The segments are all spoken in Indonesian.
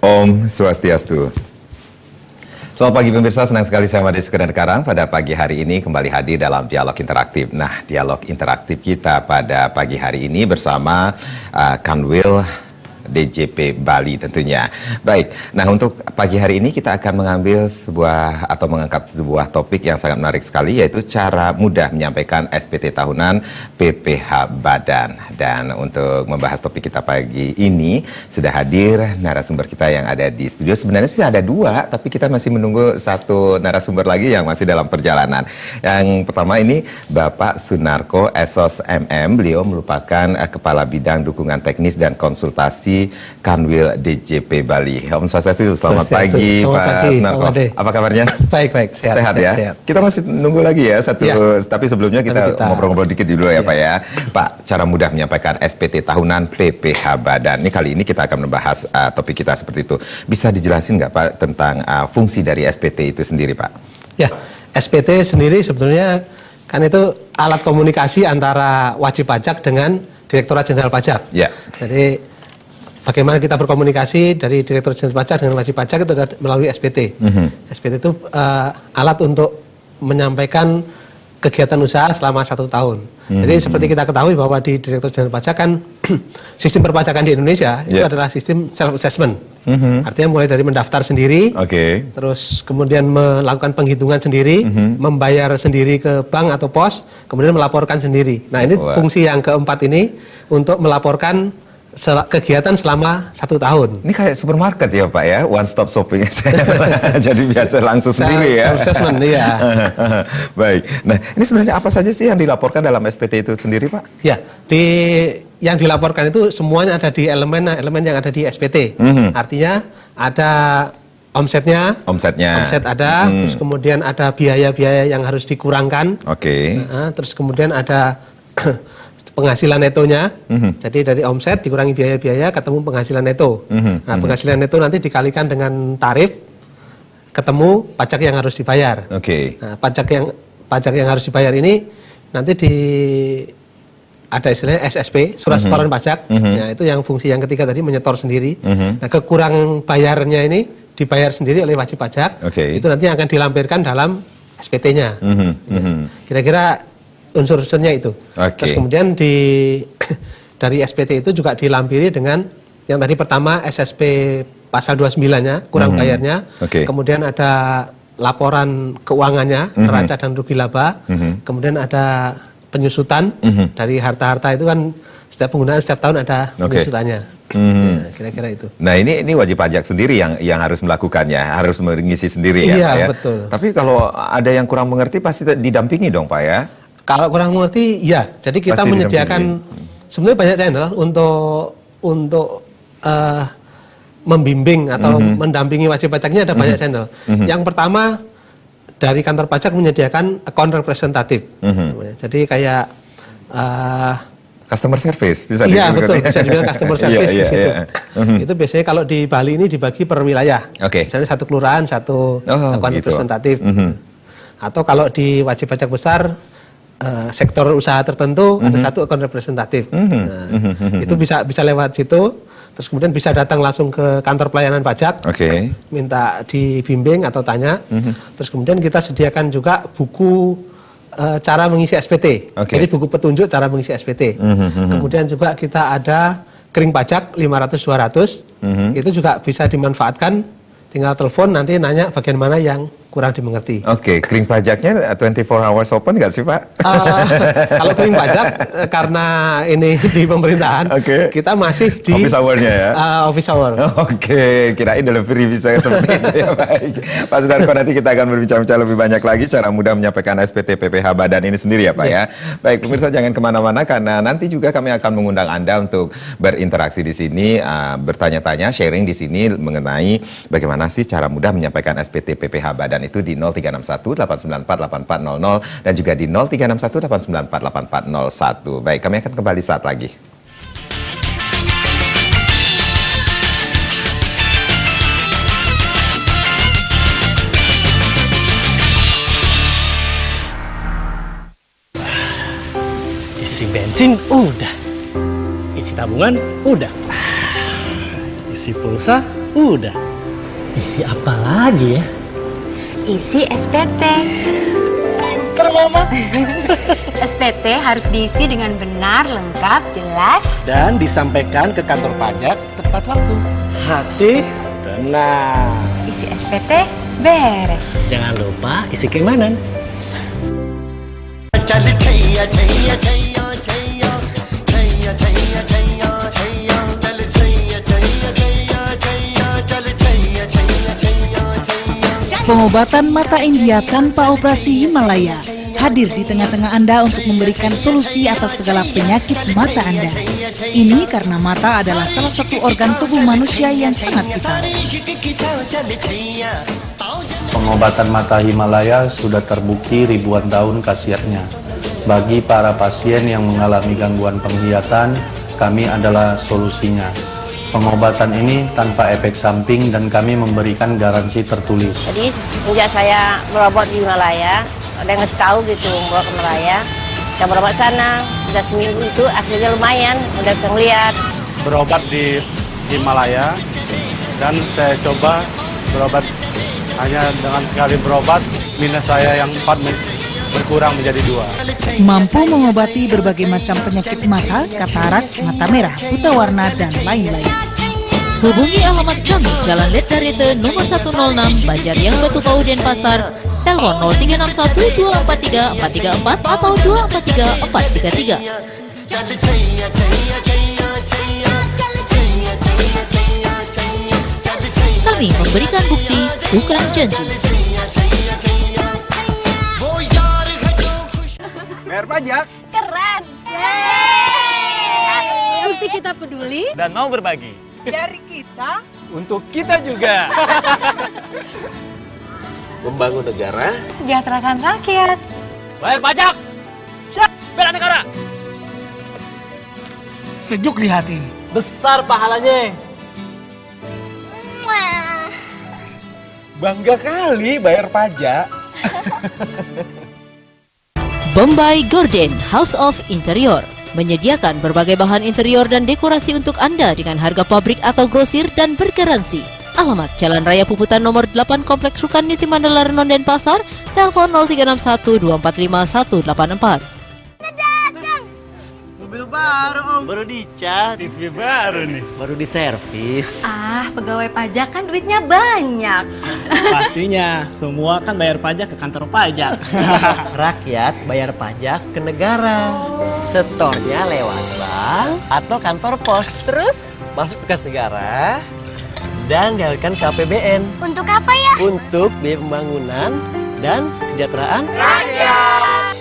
Om Swastiastu. Selamat pagi pemirsa, senang sekali saya Made Sukendra Karang pada pagi hari ini kembali hadir dalam dialog interaktif. Nah, dialog interaktif kita pada pagi hari ini bersama Kanwil DJP Bali tentunya. Baik, nah untuk pagi hari ini kita akan mengambil sebuah atau mengangkat sebuah topik yang sangat menarik sekali, yaitu cara mudah menyampaikan SPT tahunan PPH Badan. Dan untuk membahas topik kita pagi ini sudah hadir narasumber kita yang ada di studio. Sebenarnya sih ada dua, tapi kita masih menunggu satu narasumber lagi yang masih dalam perjalanan. Yang pertama ini Bapak Sunarko Esos MM. Beliau merupakan Kepala Bidang Dukungan Teknis dan Konsultasi Kanwil DJP Bali. Om Swastiastu, selamat pagi Pak Sunarko. Apa kabarnya? Baik, sehat ya. Sehat. Kita masih nunggu lagi ya satu, tapi sebelumnya kita ngobrol-ngobrol dikit dulu ya Pak ya. Pak, cara mudah menyampaikan SPT tahunan PPH Badan. Ini kali ini kita akan membahas topik kita seperti itu. Bisa dijelasin nggak Pak tentang fungsi dari SPT itu sendiri Pak? Ya, SPT sendiri sebetulnya kan itu alat komunikasi antara wajib pajak dengan Direktorat Jenderal Pajak. Ya. Jadi bagaimana kita berkomunikasi dari Direktur Jenderal Pajak dengan wajib pajak itu melalui SPT. SPT itu alat untuk menyampaikan kegiatan usaha selama 1 tahun. Jadi seperti kita ketahui bahwa di Direktur Jenderal Pajak kan sistem perpajakan di Indonesia itu adalah sistem self-assessment. Artinya mulai dari mendaftar sendiri, terus kemudian melakukan penghitungan sendiri, membayar sendiri ke bank atau pos, kemudian melaporkan sendiri. Nah ini fungsi yang keempat ini untuk melaporkan kegiatan selama 1 tahun. Ini kayak supermarket ya Pak ya, one stop shopping. Jadi biasa langsung sendiri ya. Assessment, iya. Baik. Nah, ini sebenarnya apa saja sih yang dilaporkan dalam SPT itu sendiri Pak? Ya, yang dilaporkan itu semuanya ada di elemen yang ada di SPT. Artinya ada omset ada, terus kemudian ada biaya-biaya yang harus dikurangkan. Terus kemudian ada penghasilan netonya, jadi dari omset dikurangi biaya-biaya ketemu penghasilan neto. Nah penghasilan neto nanti dikalikan dengan tarif, ketemu pajak yang harus dibayar. Nah, pajak yang harus dibayar ini nanti ada istilahnya SSP, surat setoran pajak. Nah itu yang fungsi yang ketiga tadi, menyetor sendiri. Nah kekurang bayarnya ini dibayar sendiri oleh wajib pajak. Itu nanti akan dilampirkan dalam SPT-nya. Kira-kira unsur-unsurnya itu. Terus kemudian dari SPT itu juga dilampiri dengan yang tadi pertama SSP pasal 29-nya, kurang bayarnya. Kemudian ada laporan keuangannya, neraca dan rugi laba. Kemudian ada penyusutan dari harta-harta itu kan setiap penggunaan setiap tahun ada penyusutannya. Kira-kira itu. Nah ini wajib pajak sendiri yang harus melakukannya, harus mengisi sendiri ya Pak ya. Iya betul. Tapi kalau ada yang kurang mengerti pasti didampingi dong Pak ya. Kalau kurang mengerti, ya. Jadi kita pasti menyediakan sebenarnya banyak channel untuk membimbing atau mendampingi wajib pajaknya, ada banyak channel. Yang pertama dari kantor pajak menyediakan account representatif. Jadi kayak customer service bisa iya betul, bisa dibilang customer service di situ. Itu biasanya kalau di Bali ini dibagi per wilayah. Misalnya satu kelurahan, satu account representatif. Atau kalau di wajib pajak besar sektor usaha tertentu ada satu account representatif. Itu bisa lewat situ, terus kemudian bisa datang langsung ke kantor pelayanan pajak, minta dibimbing atau tanya. Terus kemudian kita sediakan juga buku cara mengisi SPT. Jadi buku petunjuk cara mengisi SPT. Kemudian juga kita ada kering pajak 500-200, itu juga bisa dimanfaatkan. Tinggal telepon nanti nanya bagian mana yang kurang dimengerti. Kering pajaknya 24 hours open nggak sih Pak? Kalau kering pajak karena ini di pemerintahan, kita masih di office hour-nya ya? Office hour. Kirain delivery bisa seperti itu ya. Baik. Pak Sunarko, nanti kita akan berbicara lebih banyak lagi cara mudah menyampaikan SPT PPH Badan ini sendiri ya Pak ya. Baik pemirsa, jangan kemana-mana karena nanti juga kami akan mengundang Anda untuk berinteraksi di sini, bertanya-tanya, sharing di sini mengenai bagaimana sih cara mudah menyampaikan SPT PPH Badan itu di 0361 894 8400 dan juga di 0361 894 8401. Baik, kami akan kembali saat lagi. Isi bensin udah, isi tabungan udah, isi pulsa Udah. Isi apa lagi ya? Isi SPT. Pinter Mama. SPT harus diisi dengan benar, lengkap, jelas. Dan disampaikan ke kantor pajak tepat waktu. Hati tenang. Isi SPT beres. Jangan lupa isi keimanan. Pengobatan mata India tanpa operasi Himalaya hadir di tengah-tengah Anda untuk memberikan solusi atas segala penyakit mata Anda. Ini karena mata adalah salah satu organ tubuh manusia yang sangat vital. Pengobatan mata Himalaya sudah terbukti ribuan tahun khasiatnya. Bagi para pasien yang mengalami gangguan penglihatan, kami adalah solusinya. Pengobatan ini tanpa efek samping dan kami memberikan garansi tertulis. Jadi sejak saya berobat di Himalaya, ada yang ngasih tahu gitu bawa ke Himalaya. Saya berobat sana, udah seminggu itu hasilnya lumayan, udah bisa ngeliat. Berobat di Himalaya dan saya coba berobat hanya dengan sekali berobat, minus saya yang 4 berkurang menjadi 2. Mampu mengobati berbagai macam penyakit mata, katarak, mata merah, buta warna, dan lain-lain. Hubungi alamat kami Jalan Letdarete nomor 106 Banjaryang Batu Kau Denpasar, telepon 0361 243 434 atau 243 433. Kami memberikan bukti, bukan janji. Bayar pajak Keren. Bukti kita peduli dan mau berbagi. dari kita. Untuk kita juga. Membangun negara. Sejahterakan rakyat. Bayar pajak. Siap, bela negara. Sejuk di hati. Besar pahalanya. Bangga kali bayar pajak. Bombay Gordon House of Interior menyediakan berbagai bahan interior dan dekorasi untuk Anda dengan harga pabrik atau grosir dan bergaransi. Alamat Jalan Raya Puputan nomor 8 Kompleks Rukan Niti Mandala Renon Denpasar, telepon 0361 245 184. Mobil baru Om. Baru dicat. TV baru nih. Baru diservis. Ah, pegawai pajak kan duitnya banyak. Pastinya, semua kan bayar pajak ke kantor pajak. Rakyat bayar pajak ke negara. Setornya lewat bank atau kantor pos. Terus? Masuk ke kas negara dan dialirkan ke APBN. Untuk apa ya? Untuk biaya pembangunan dan kesejahteraan Rakyat.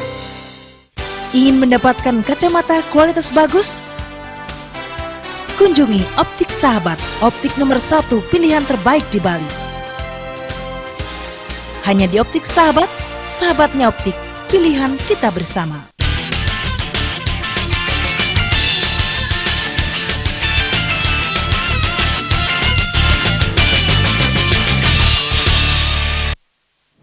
Ingin mendapatkan kacamata kualitas bagus? Kunjungi Optik Sahabat, optik nomor 1 pilihan terbaik di Bali. Hanya di Optik Sahabat, sahabatnya optik, pilihan kita bersama.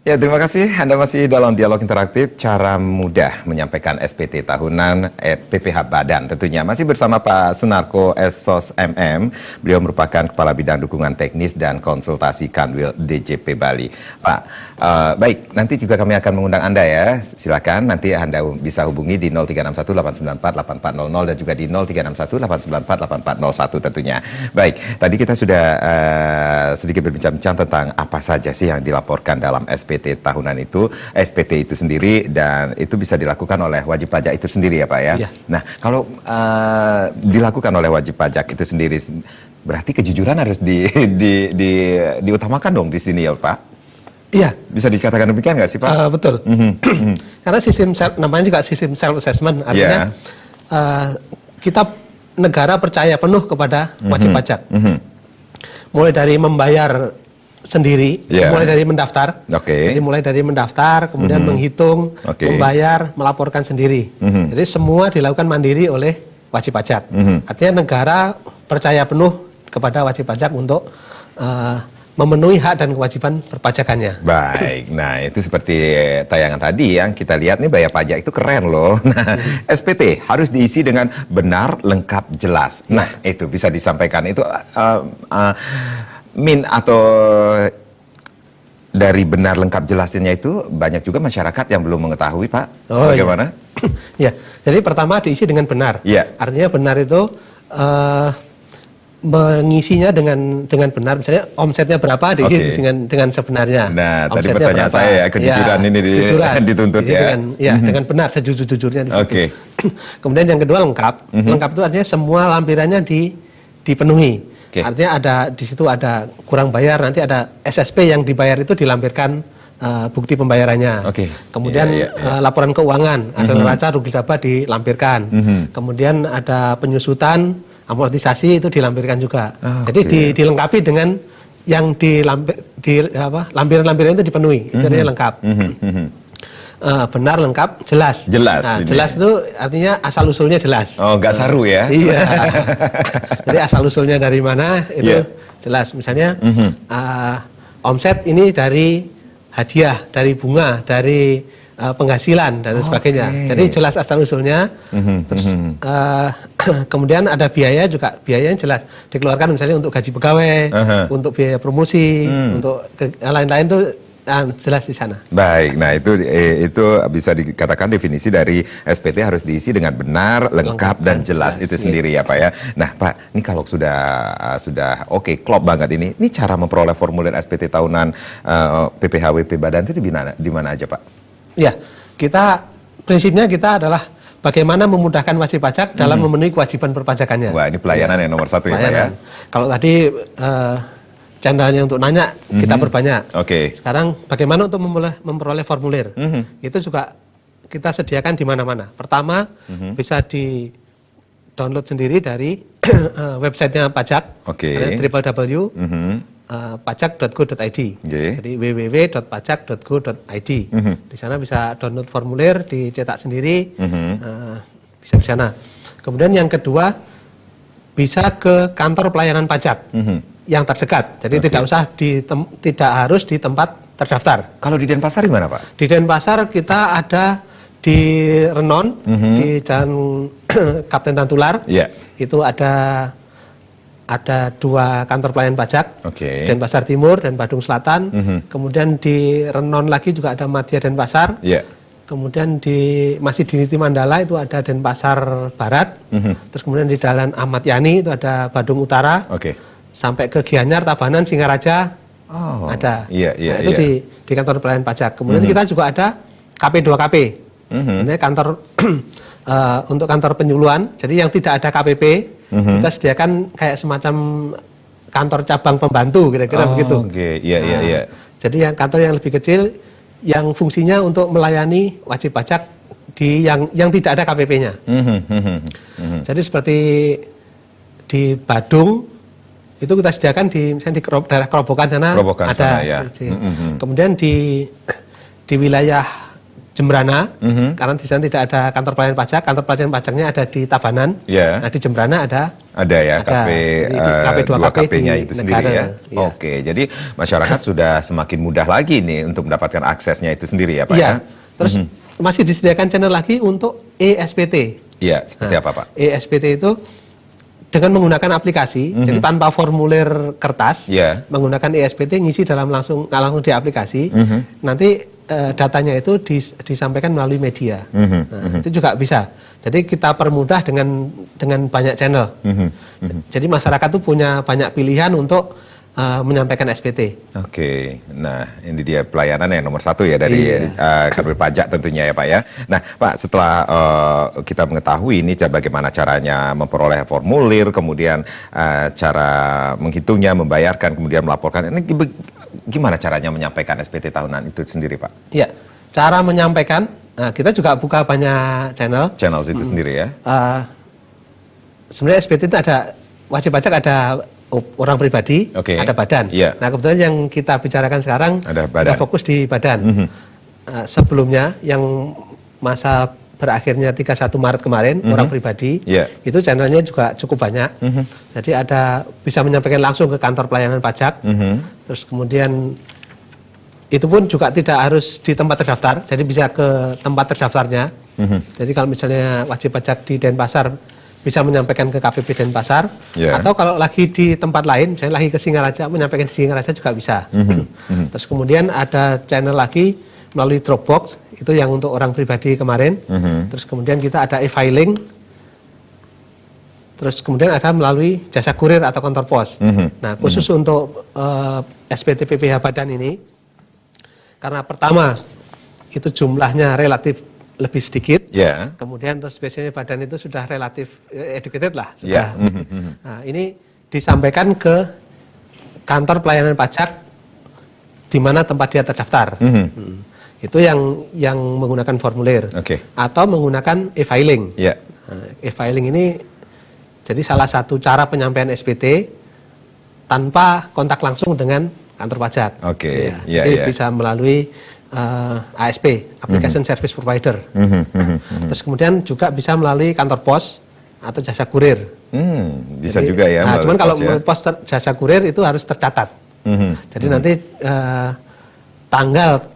Ya, terima kasih. Anda masih dalam dialog interaktif cara mudah menyampaikan SPT tahunan PPH Badan. Tentunya masih bersama Pak Sunarko Esos MM. Beliau merupakan Kepala Bidang Dukungan Teknis dan Konsultasi Kanwil DJP Bali. Pak, baik, nanti juga kami akan mengundang Anda ya. Silakan nanti Anda bisa hubungi di 0361 894 8400 dan juga di 0361 894 8401 tentunya. Baik, tadi kita sudah sedikit berbincang-bincang tentang apa saja sih yang dilaporkan dalam SPT tahunan itu, SPT itu sendiri, dan itu bisa dilakukan oleh wajib pajak itu sendiri ya Pak ya. Iya. Nah, kalau dilakukan oleh wajib pajak itu sendiri, berarti kejujuran harus diutamakan dong di sini ya Pak? Iya. Bisa dikatakan demikian nggak sih Pak? Betul. Karena sistem namanya juga sistem self assessment, artinya kita negara percaya penuh kepada wajib pajak. Mulai dari membayar sendiri, mulai dari mendaftar. Jadi mulai dari mendaftar, kemudian menghitung, membayar, melaporkan sendiri. Jadi semua dilakukan mandiri oleh wajib pajak. Artinya negara percaya penuh kepada wajib pajak untuk memenuhi hak dan kewajiban perpajakannya. Baik, nah itu seperti tayangan tadi yang kita lihat nih, bayar pajak itu keren loh. Nah, SPT harus diisi dengan benar, lengkap, jelas. Nah, itu bisa disampaikan itu min atau dari benar lengkap jelasnya itu banyak juga masyarakat yang belum mengetahui, Pak. Bagaimana? Ya, jadi pertama diisi dengan benar. Iya. Artinya benar itu mengisinya dengan benar, misalnya omsetnya berapa diisi dengan sebenarnya. Nah, tadi omsetnya pertanyaan berapa. saya ya, kejujuran ini dituntut ya. Dengan benar, sejujur-jujurnya di situ. Oke. Kemudian yang kedua lengkap. Lengkap itu artinya semua lampirannya dipenuhi. Artinya ada di situ ada kurang bayar, nanti ada SSP yang dibayar itu dilampirkan bukti pembayarannya. Kemudian laporan keuangan, ada neraca rugi laba dilampirkan. Kemudian ada penyusutan, amortisasi itu dilampirkan juga. Jadi dilengkapi dengan yang lampiran-lampiran itu dipenuhi. Itu artinya lengkap. Benar, lengkap, jelas. Nah, jelas itu artinya asal usulnya jelas. Oh, nggak saru ya? Iya. Jadi asal usulnya dari mana itu jelas. Misalnya omset ini dari hadiah, dari bunga, dari penghasilan dan sebagainya. Jadi jelas asal usulnya. Terus kemudian ada biaya juga, biayanya jelas dikeluarkan misalnya untuk gaji pegawai, untuk biaya promosi, untuk lain-lain itu jelas di sana. Baik, nah itu bisa dikatakan definisi dari SPT harus diisi dengan benar, lengkap dan jelas itu sendiri ya Pak ya. Nah Pak, ini kalau sudah oke, klop banget ini cara memperoleh formulir SPT tahunan PPHWP Badan itu di mana aja Pak? Ya, prinsipnya kita adalah bagaimana memudahkan wajib pajak dalam memenuhi kewajiban perpajakannya. Wah, ini pelayanan yang nomor satu ya Pak ya. Kalau tadi channelnya untuk nanya kita berbanyak. Sekarang bagaimana untuk memperoleh formulir? Itu juga kita sediakan di mana-mana. Pertama bisa di download sendiri dari websitenya pajak, www.pajak.go.id. Jadi www.pajak.go.id. Di sana bisa download formulir, dicetak sendiri, bisa di sana. Kemudian yang kedua bisa ke kantor pelayanan pajak yang terdekat. Jadi tidak harus di tempat terdaftar. Kalau di Denpasar di mana Pak? Di Denpasar kita ada di Renon, di Jalan Kapten Tantular. Itu ada 2 kantor pelayanan pajak, Denpasar Timur dan Badung Selatan. Kemudian di Renon lagi juga ada Madya Denpasar. Kemudian masih di Niti Mandala itu ada Denpasar Barat. Terus kemudian di Jalan Ahmad Yani itu ada Badung Utara. Sampai ke Gianyar, Tabanan, Singaraja ada. Nah, itu di kantor pelayanan pajak. Kemudian kita juga ada KP2KP. Ini kantor untuk kantor penyuluhan. Jadi yang tidak ada KPP, kita sediakan kayak semacam kantor cabang pembantu kira-kira begitu. Jadi yang kantor yang lebih kecil yang fungsinya untuk melayani wajib pajak yang tidak ada KPP-nya. Jadi seperti di Badung itu kita sediakan misalnya di daerah Kerobokan sana ada. Kemudian di wilayah Jembrana, karena di sana tidak ada kantor pelayanan pajak, kantor pelayanan pajaknya ada di Tabanan. Nah di Jembrana ada ya KP2KP-nya itu sendiri ya. Jadi masyarakat sudah semakin mudah lagi nih untuk mendapatkan aksesnya itu sendiri ya Pak ya. Terus masih disediakan channel lagi untuk ESPT. Iya, seperti apa Pak? ESPT itu dengan menggunakan aplikasi, jadi tanpa formulir kertas, menggunakan ESPT ngisi langsung di aplikasi, nanti datanya itu disampaikan melalui media. Nah, itu juga bisa. Jadi kita permudah dengan banyak channel. Jadi masyarakat tuh punya banyak pilihan untuk menyampaikan SPT. Nah ini dia pelayanan yang nomor 1 ya dari kantor pajak tentunya ya Pak ya. Nah Pak, setelah kita mengetahui ini bagaimana caranya memperoleh formulir, kemudian cara menghitungnya, membayarkan, kemudian melaporkan, ini gimana caranya menyampaikan SPT tahunan itu sendiri Pak? Iya, cara menyampaikan, kita juga buka banyak channel itu sendiri ya. Sebenarnya SPT itu ada wajib pajak, ada orang pribadi, ada badan. Nah kebetulan yang kita bicarakan sekarang kita fokus di badan. Sebelumnya yang masa berakhirnya 31 Maret kemarin orang pribadi itu channelnya juga cukup banyak. Jadi bisa menyampaikan langsung ke kantor pelayanan pajak. Terus kemudian itu pun juga tidak harus di tempat terdaftar, jadi bisa ke tempat terdaftarnya. Jadi kalau misalnya wajib pajak di Denpasar bisa menyampaikan ke KPP Denpasar, atau kalau lagi di tempat lain, misalnya lagi ke Singaraja, menyampaikan di Singaraja juga bisa. Terus kemudian ada channel lagi melalui Dropbox, itu yang untuk orang pribadi kemarin. Terus kemudian kita ada e-filing, terus kemudian ada melalui jasa kurir atau kantor pos. Nah, khusus untuk SPT PPH Badan ini, karena pertama itu jumlahnya relatif lebih sedikit, kemudian terus biasanya badan itu sudah relatif educated lah, sudah. Nah, ini disampaikan ke kantor pelayanan pajak di mana tempat dia terdaftar. Itu yang menggunakan formulir, atau menggunakan e-filing. Nah, e-filing ini jadi salah satu cara penyampaian SPT tanpa kontak langsung dengan kantor pajak. Jadi bisa melalui ASP, Application Service Provider. Terus kemudian juga bisa melalui kantor pos atau jasa kurir. Bisa juga ya. Nah, cuman kalau pos jasa kurir itu harus tercatat. Jadi nanti tanggal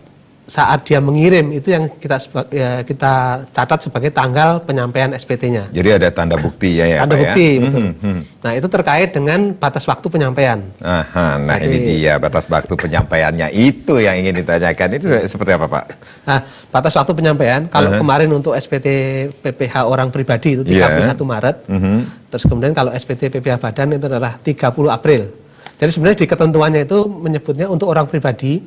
saat dia mengirim itu yang kita catat sebagai tanggal penyampaian SPT-nya. Jadi ada tanda bukti ya Tanda Pak, bukti, ya? betul. Nah, itu terkait dengan batas waktu penyampaian. Nah, ini dia batas waktu penyampaiannya, itu yang ingin ditanyakan. Itu seperti apa Pak? Nah, batas waktu penyampaian, kalau kemarin untuk SPT PPH orang pribadi itu 31 Maret, terus kemudian kalau SPT PPH Badan itu adalah 30 April. Jadi sebenarnya di ketentuannya itu menyebutnya untuk orang pribadi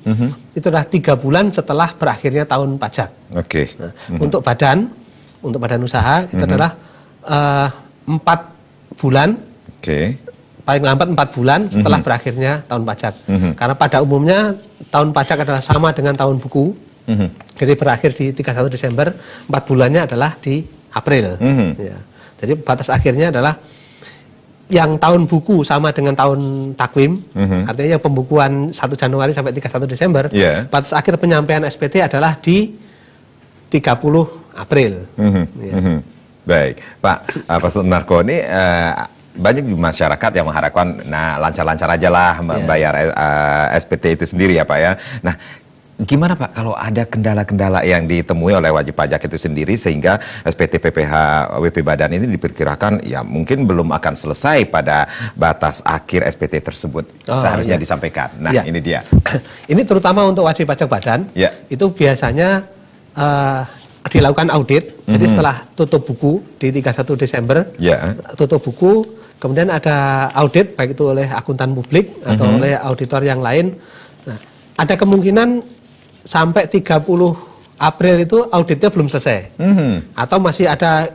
itu adalah 3 bulan setelah berakhirnya tahun pajak. Nah, untuk badan usaha itu adalah 4 bulan, paling lambat 4 bulan setelah berakhirnya tahun pajak. Karena pada umumnya tahun pajak adalah sama dengan tahun buku, jadi berakhir di 31 Desember, 4 bulannya adalah di April. Jadi batas akhirnya adalah yang tahun buku sama dengan tahun takwim, artinya yang pembukuan 1 Januari sampai 31 Desember, batas akhir penyampaian SPT adalah di 30 April. Baik, Pak Sunarko, ini banyak masyarakat yang mengharapkan, lancar-lancar aja lah membayar SPT itu sendiri ya Pak ya. Nah, gimana Pak kalau ada kendala-kendala yang ditemui oleh wajib pajak itu sendiri sehingga SPT PPH WP Badan ini diperkirakan ya mungkin belum akan selesai pada batas akhir SPT tersebut seharusnya disampaikan. Nah, ini dia. Ini terutama untuk wajib pajak badan, itu biasanya dilakukan audit. Jadi setelah tutup buku di 31 Desember, tutup buku, kemudian ada audit baik itu oleh akuntan publik atau oleh auditor yang lain. Nah, ada kemungkinan sampai 30 April itu auditnya belum selesai, atau masih ada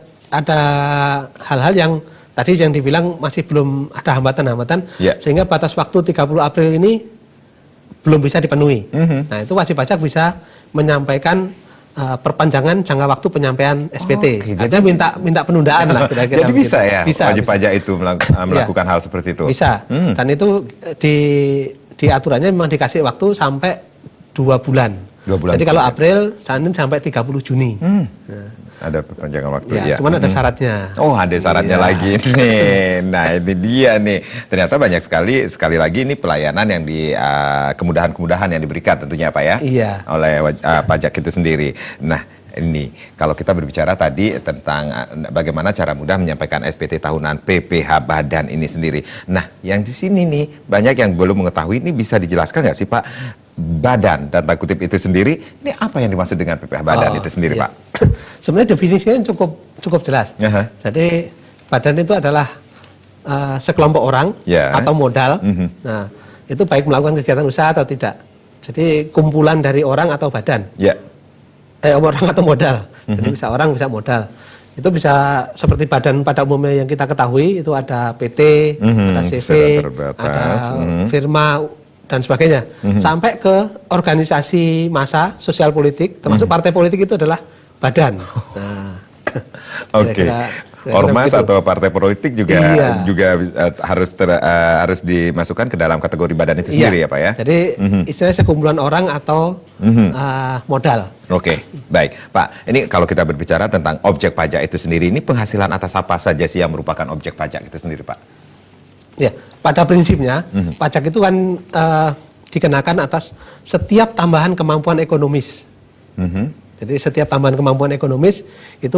hal-hal yang tadi yang dibilang masih belum ada hambatan-hambatan, sehingga batas waktu 30 April ini belum bisa dipenuhi. Nah, itu wajib pajak bisa menyampaikan perpanjangan jangka waktu penyampaian SPT. Artinya minta penundaan lah kira-kira. Jadi bisa ya bisa, wajib pajak itu melakukan hal seperti itu. Bisa. Dan itu di aturannya memang dikasih waktu sampai 2 bulan. Jadi kalau April sampai 30 Juni. Ada perpanjangan waktu ya. Cuman ada syaratnya. Oh, ada syaratnya lagi nih. Nah, ini dia nih. Ternyata banyak sekali lagi ini pelayanan yang kemudahan-kemudahan yang diberikan tentunya Pak ya. Oleh pajak itu sendiri. Nah, ini kalau kita berbicara tadi tentang bagaimana cara mudah menyampaikan SPT tahunan PPH Badan ini sendiri. Nah, yang di sini nih banyak yang belum mengetahui, ini bisa dijelaskan nggak sih Pak, badan tanda kutip itu sendiri, ini apa yang dimaksud dengan PPH Badan itu sendiri Pak? Sebenarnya definisinya cukup jelas. Jadi badan itu adalah sekelompok orang atau modal. Nah, itu baik melakukan kegiatan usaha atau tidak. Jadi kumpulan dari orang atau badan. Orang atau modal. Jadi bisa orang, bisa modal. Itu bisa seperti badan pada umumnya yang kita ketahui, itu ada PT, ada CV, ada firma dan sebagainya. Sampai ke organisasi massa sosial politik, termasuk partai politik itu adalah badan. Nah, ormas atau partai politik juga harus dimasukkan ke dalam kategori badan itu sendiri ya Pak ya. Jadi istilahnya sekumpulan orang atau modal. Baik Pak. Ini kalau kita berbicara tentang objek pajak itu sendiri, ini penghasilan atas apa saja sih yang merupakan objek pajak itu sendiri Pak? Ya, pada prinsipnya pajak itu kan dikenakan atas setiap tambahan kemampuan ekonomis Jadi setiap tambahan kemampuan ekonomis itu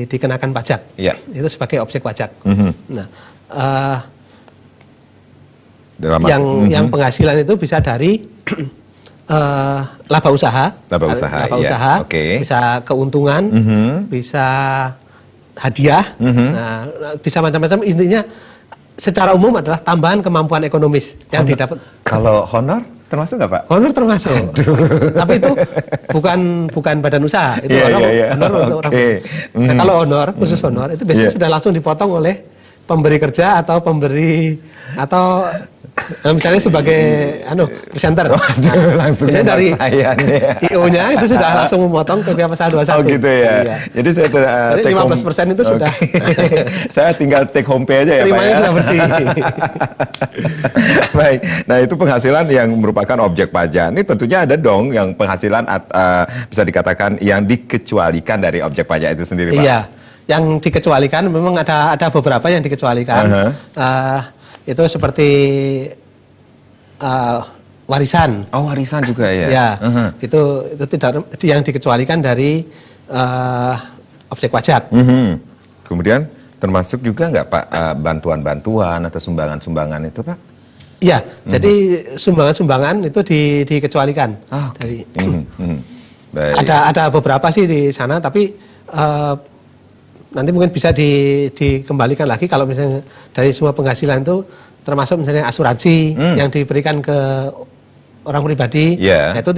dikenakan pajak. Iya. Itu sebagai objek pajak. Nah, yang penghasilan itu bisa dari laba usaha, okay. Bisa keuntungan, bisa hadiah, nah, bisa macam-macam. Intinya secara umum adalah tambahan kemampuan ekonomis yang didapat. Kalau honor termasuk nggak Pak? Honor termasuk, tapi itu bukan badan usaha, itu honor untuk orang. Nah, kalau honor, khusus honor itu biasanya sudah langsung dipotong oleh pemberi kerja atau misalnya sebagai presenter. Langsung dari IO-nya itu sudah langsung memotong ke pasal 21. Oh gitu ya. Iya. Jadi saya jadi 15% itu sudah. Saya tinggal take home pay aja ya Pak. Terimanya sudah bersih. Baik. Nah, itu penghasilan yang merupakan objek pajak. Ini tentunya ada dong yang penghasilan bisa dikatakan yang dikecualikan dari objek pajak itu sendiri Pak. Iya. Yang dikecualikan memang ada beberapa yang dikecualikan. Itu seperti warisan. Oh, warisan juga ya. Ya, itu tidak yang dikecualikan dari objek pajak. Kemudian termasuk juga nggak Pak bantuan-bantuan atau sumbangan-sumbangan itu Pak? Iya, jadi sumbangan-sumbangan itu dikecualikan. Dari ada beberapa sih di sana, tapi nanti mungkin bisa dikembalikan lagi kalau misalnya dari semua penghasilan itu termasuk misalnya asuransi yang diberikan ke orang pribadi, nah itu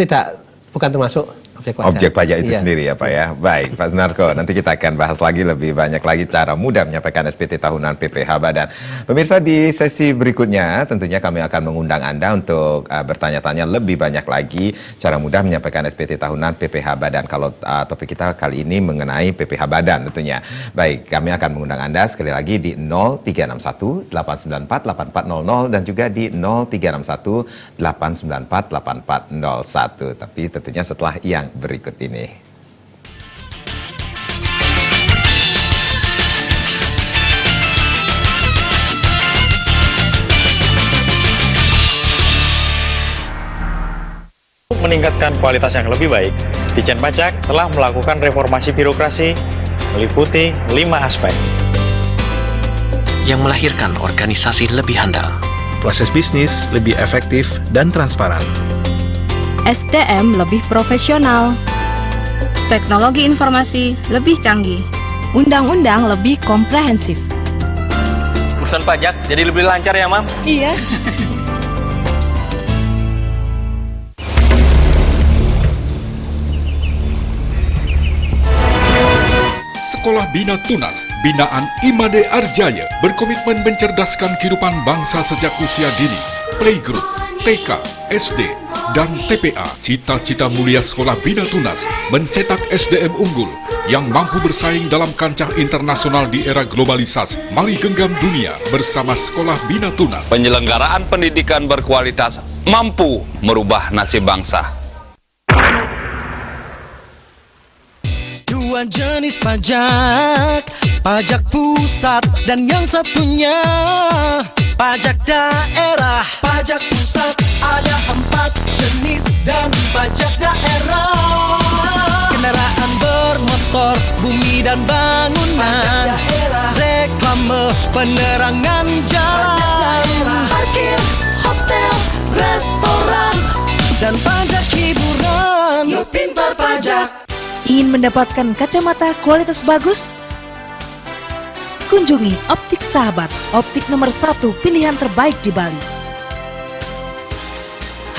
bukan termasuk objek pajak itu sendiri ya Pak ya. Baik Pak Sunarko, nanti kita akan bahas lagi lebih banyak lagi cara mudah menyampaikan SPT tahunan PPh Badan. Pemirsa, di sesi berikutnya tentunya kami akan mengundang Anda untuk bertanya-tanya lebih banyak lagi cara mudah menyampaikan SPT tahunan PPh Badan. Kalau topik kita kali ini mengenai PPh Badan tentunya. Baik, kami akan mengundang Anda sekali lagi di 0361 894 8400 dan juga di 0361 894 8401. Tapi tentunya setelah yang berikut ini. Untuk meningkatkan kualitas yang lebih baik, Ditjen Pajak telah melakukan reformasi birokrasi meliputi 5 aspek yang melahirkan organisasi lebih handal, proses bisnis lebih efektif dan transparan, SDM lebih profesional, teknologi informasi lebih canggih, undang-undang lebih komprehensif. Urusan pajak jadi lebih lancar ya, Mam? Iya. Sekolah Bina Tunas, binaan Imade Arjaya, berkomitmen mencerdaskan kehidupan bangsa sejak usia dini. Playgroup, TK, SD, dan TPA. Cita-cita mulia Sekolah Bina Tunas mencetak SDM unggul yang mampu bersaing dalam kancah internasional di era globalisasi. Mari genggam dunia bersama Sekolah Bina Tunas. Penyelenggaraan pendidikan berkualitas mampu merubah nasib bangsa. Dua jenis pajak, pajak pusat dan yang satunya pajak daerah. Pajak pusat ada 4 jenis dan pajak daerah. Kendaraan bermotor, bumi dan bangunan, reklame, penerangan jalan, parkir, hotel, restoran, dan pajak hiburan. Yuk pintar pajak. Ingin mendapatkan kacamata kualitas bagus? Kunjungi Optik Sahabat, optik nomor 1 pilihan terbaik di Bali.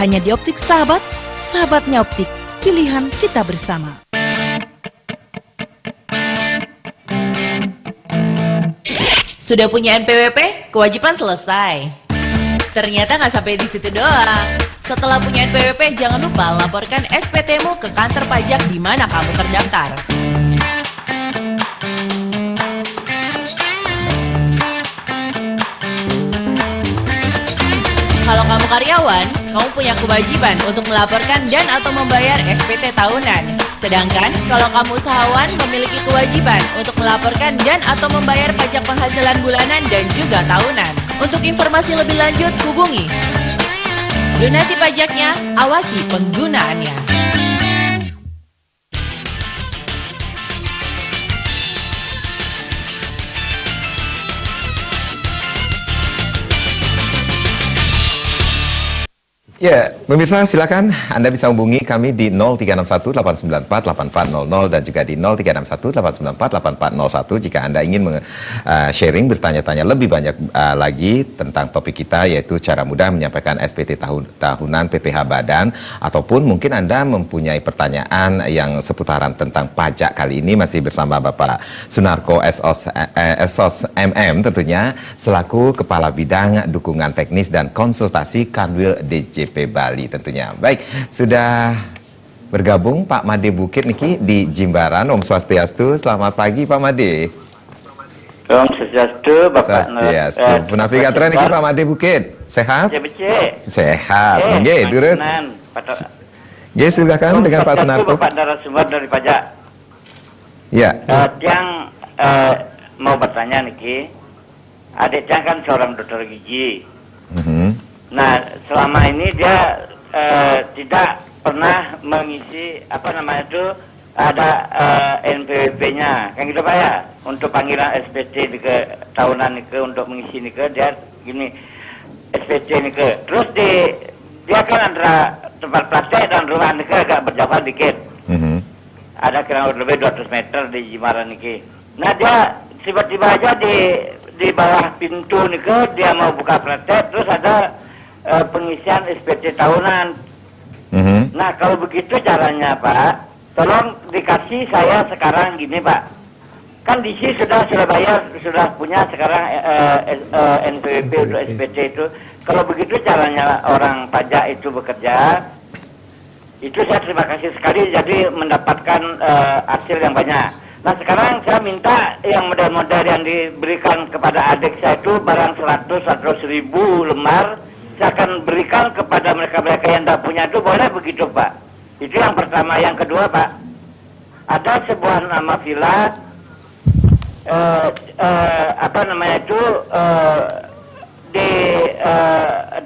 Hanya di Optik Sahabat, sahabatnya optik, pilihan kita bersama. Sudah punya NPWP? Kewajiban selesai. Ternyata nggak sampai di situ doang. Setelah punya NPWP, jangan lupa laporkan SPT-mu ke kantor pajak di mana kamu terdaftar. Kalau kamu karyawan, kamu punya kewajiban untuk melaporkan dan atau membayar SPT tahunan. Sedangkan kalau kamu usahawan memiliki kewajiban untuk melaporkan dan atau membayar pajak penghasilan bulanan dan juga tahunan. Untuk informasi lebih lanjut, hubungi. Lunasi pajaknya, awasi penggunaannya. Ya, pemirsa silakan Anda bisa hubungi kami di 0361-894-8400 dan juga di 0361-894-8401 jika Anda ingin sharing, bertanya-tanya lebih banyak lagi tentang topik kita, yaitu cara mudah menyampaikan SPT tahunan PPh Badan, ataupun mungkin Anda mempunyai pertanyaan yang seputaran tentang pajak. Kali ini masih bersama Bapak Sunarko SOS MM tentunya selaku Kepala Bidang Dukungan Teknis dan Konsultasi Kanwil DJP Bali tentunya. Baik, sudah bergabung Pak Made Bukit niki di Jimbaran. Om Swastiastu. Selamat pagi Pak Made. Om Swastiastu, Bapak. Swastiastu. Navigator niki Pak Made Bukit. Sehat? Sehat. Nggih, terus. Nggih, silakan dengan Pak Sunarko. Bapak narasumber dari pajak. Ya. Yang mau bertanya niki, adik Cang kan seorang dokter gigi. Nah, selama ini dia tidak pernah mengisi ada NPWP-nya, kan gitu Pak ya, untuk panggilan SPT tahunan nike untuk mengisi nike dia gini SPT nike. Terus dia kan antara tempat praktek dan rumah nike agak berjauhan dikit. Ada kurang lebih 200 meter di Jimbaran nike. Nah dia tiba-tiba aja di bawah pintu nike dia mau buka praktek, terus ada pengisian SPT tahunan. Nah kalau begitu caranya Pak, tolong dikasih saya sekarang gini Pak. Kan di sini sudah bayar, sudah punya sekarang NPWP untuk SPT itu. Kalau begitu caranya orang pajak itu bekerja, itu saya terima kasih sekali, jadi mendapatkan hasil yang banyak. Nah sekarang saya minta yang model-model yang diberikan kepada adik saya itu barang 100 ribu lembar, saya akan berikan kepada mereka-mereka yang tidak punya itu, boleh begitu Pak? Itu yang pertama. Yang kedua Pak, ada sebuah nama villa,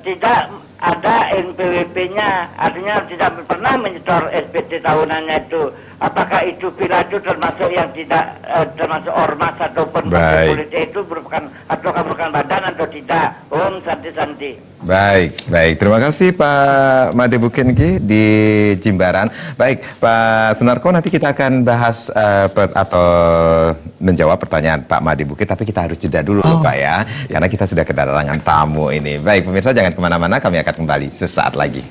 tidak ada NPWP-nya, artinya tidak pernah menyetor SPT tahunannya itu. Apakah itu villa itu termasuk yang tidak termasuk ormas ataupun politik itu merupakan badan atau tidak? Om Santi. Baik. Terima kasih Pak Made Bukit di Jimbaran. Baik, Pak Sunarko, nanti kita akan bahas atau menjawab pertanyaan Pak Made Bukit, tapi kita harus jeda dulu Pak ya, karena kita sudah kedatangan tamu ini. Baik, pemirsa jangan kemana-mana, kami akan kembali sesaat lagi.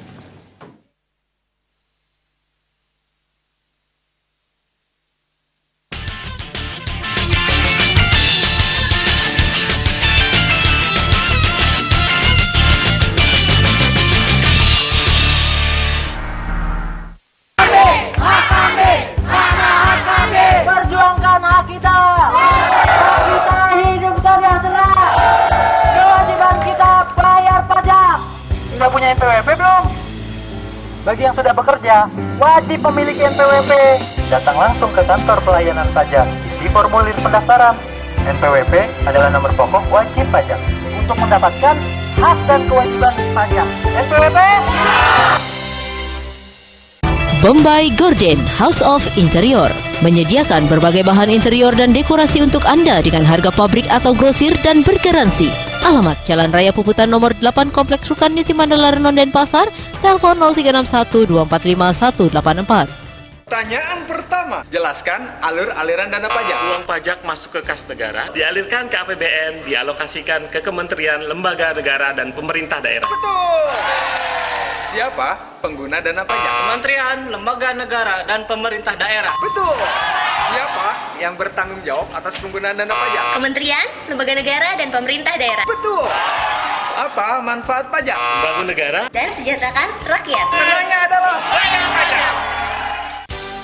Bagi yang sudah bekerja, wajib memiliki NPWP. Datang langsung ke kantor pelayanan pajak, isi formulir pendaftaran. NPWP adalah nomor pokok wajib pajak untuk mendapatkan hak dan kewajiban pajak. NPWP! Bombay Gordon House of Interior menyediakan berbagai bahan interior dan dekorasi untuk Anda dengan harga pabrik atau grosir dan bergaransi. Alamat Jalan Raya Puputan nomor 8 Kompleks Rukan Niti Mandala Renon Denpasar, telepon 0361-245-184. Pertanyaan pertama, jelaskan aliran dana pajak. Uang pajak masuk ke kas negara, dialirkan ke APBN, dialokasikan ke kementerian, lembaga negara, dan pemerintah daerah. Betul! Siapa pengguna dana pajak? Kementerian, lembaga negara, dan pemerintah daerah. Betul! Siapa yang bertanggung jawab atas penggunaan dana pajak? Kementerian, lembaga negara, dan pemerintah daerah. Betul! Apa manfaat pajak? Membangun negara dan sejahterakan rakyat. Pertanyaannya adalah bayar pajak.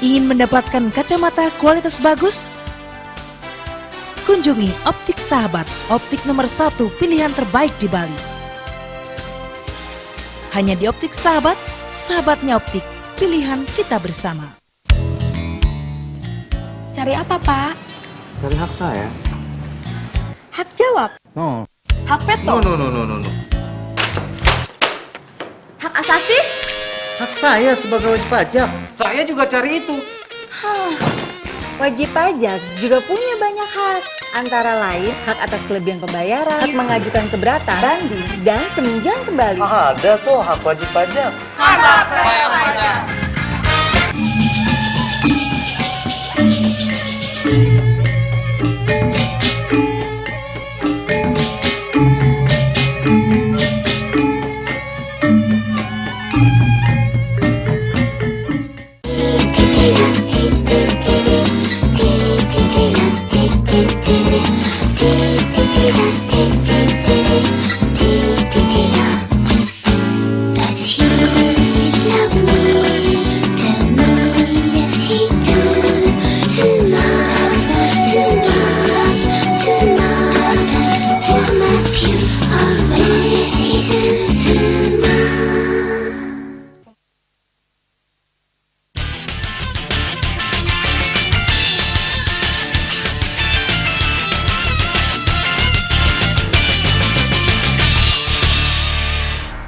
Ingin mendapatkan kacamata kualitas bagus? Kunjungi Optik Sahabat, optik nomor 1 pilihan terbaik di Bali. Hanya di Optik Sahabat, sahabatnya optik, pilihan kita bersama. Cari apa, Pak? Cari hak saya. Hak jawab? No. Hak veto? No. Hak asasi? Hak saya sebagai wajib pajak. Saya juga cari itu. Wajib pajak juga punya banyak hak. Antara lain, hak atas kelebihan pembayaran, hak mengajukan keberatan, banding, dan peninjauan kembali. Ada tuh hak wajib pajak. Hak pajak.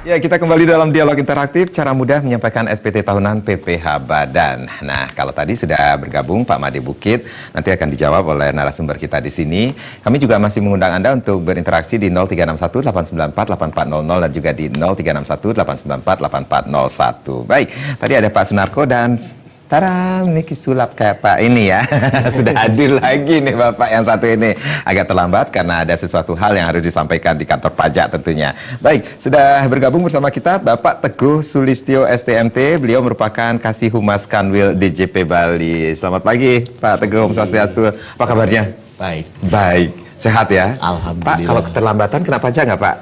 Ya, kita kembali dalam dialog interaktif, cara mudah menyampaikan SPT tahunan PPh Badan. Nah, kalau tadi sudah bergabung Pak Made Bukit, nanti akan dijawab oleh narasumber kita di sini. Kami juga masih mengundang Anda untuk berinteraksi di 0361 894 8400 dan juga di 0361 894 8401. Baik, tadi ada Pak Sunarko dan taram, ini sulap kayak Pak ini ya. Sudah hadir lagi nih Bapak yang satu ini. Agak terlambat karena ada sesuatu hal yang harus disampaikan di kantor pajak tentunya. Baik, sudah bergabung bersama kita Bapak Teguh Sulistyo STMT. Beliau merupakan Kasih Humas Kanwil DJP Bali. Selamat pagi Pak Teguh, Om Swastiastu. Apa kabarnya? Baik. Baik. Sehat ya? Alhamdulillah. Pak, kalau keterlambatan kena pajak nggak Pak?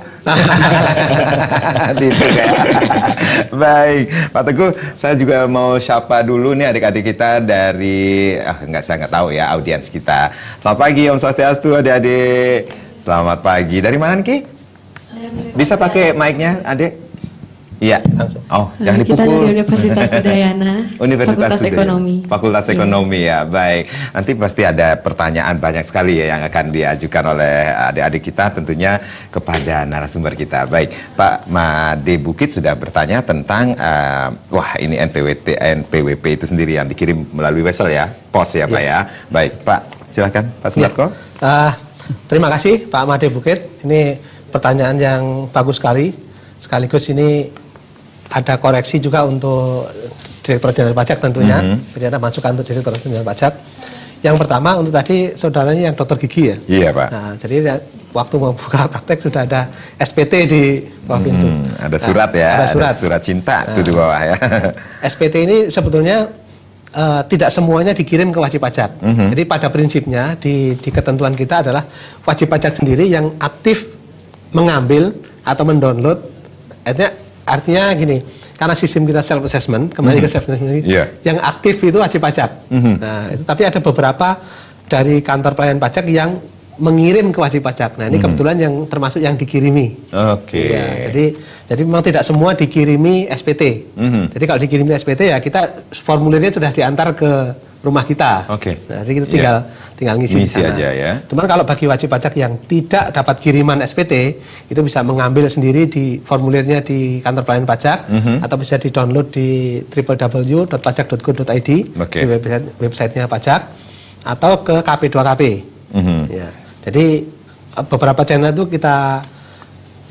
Gitu kayak. Baik, Pak Teguh, saya juga mau sapa dulu nih adik-adik kita dari, saya nggak tahu ya audiens kita. Selamat pagi Om Swastiastu, adik-adik. Selamat pagi. Dari mana Ki? Bisa pakai mic-nya, adik? Iya. Oh, jangan dipukul. Kita dari Universitas Udayana, Fakultas Ekonomi. Fakultas Ekonomi ya, baik. Nanti pasti ada pertanyaan banyak sekali ya yang akan diajukan oleh adik-adik kita tentunya kepada narasumber kita. Baik, Pak Made Bukit sudah bertanya tentang, ini NPWP itu sendiri yang dikirim melalui wesel ya, pos ya Pak ya. Baik, Pak, silakan Pak Sunarko. Terima kasih Pak Made Bukit. Ini pertanyaan yang bagus sekali. Sekaligus ini ada koreksi juga untuk Direktur Jenderal Pajak tentunya. Jadi ada masukan untuk Direktur Jenderal Pajak. Yang pertama untuk tadi saudaranya yang dokter gigi ya. Iya Pak. Nah, jadi waktu membuka praktek sudah ada SPT di bawah pintu. Ada surat ya. Ada surat cinta itu di bawah ya. SPT ini sebetulnya tidak semuanya dikirim ke wajib pajak. Jadi pada prinsipnya di ketentuan kita adalah wajib pajak sendiri yang aktif mengambil atau mendownload. Artinya gini, karena sistem kita self assessment, kembali ke self assessment, yang aktif itu wajib pajak. Nah, itu tapi ada beberapa dari kantor pelayanan pajak yang mengirim ke wajib pajak. Nah, ini kebetulan yang termasuk yang dikirimi. Oke. Ya, jadi memang tidak semua dikirimi SPT. Jadi kalau dikirimi SPT ya kita formulirnya sudah diantar ke rumah kita. Oke. Nah, jadi kita tinggal ngisi di sana. Aja ya. Cuman kalau bagi wajib pajak yang tidak dapat kiriman SPT, itu bisa mengambil sendiri di formulirnya di kantor pelayanan pajak atau bisa di-download di www.pajak.go.id di websitenya pajak atau ke KP2KP. Ya. Jadi beberapa channel itu kita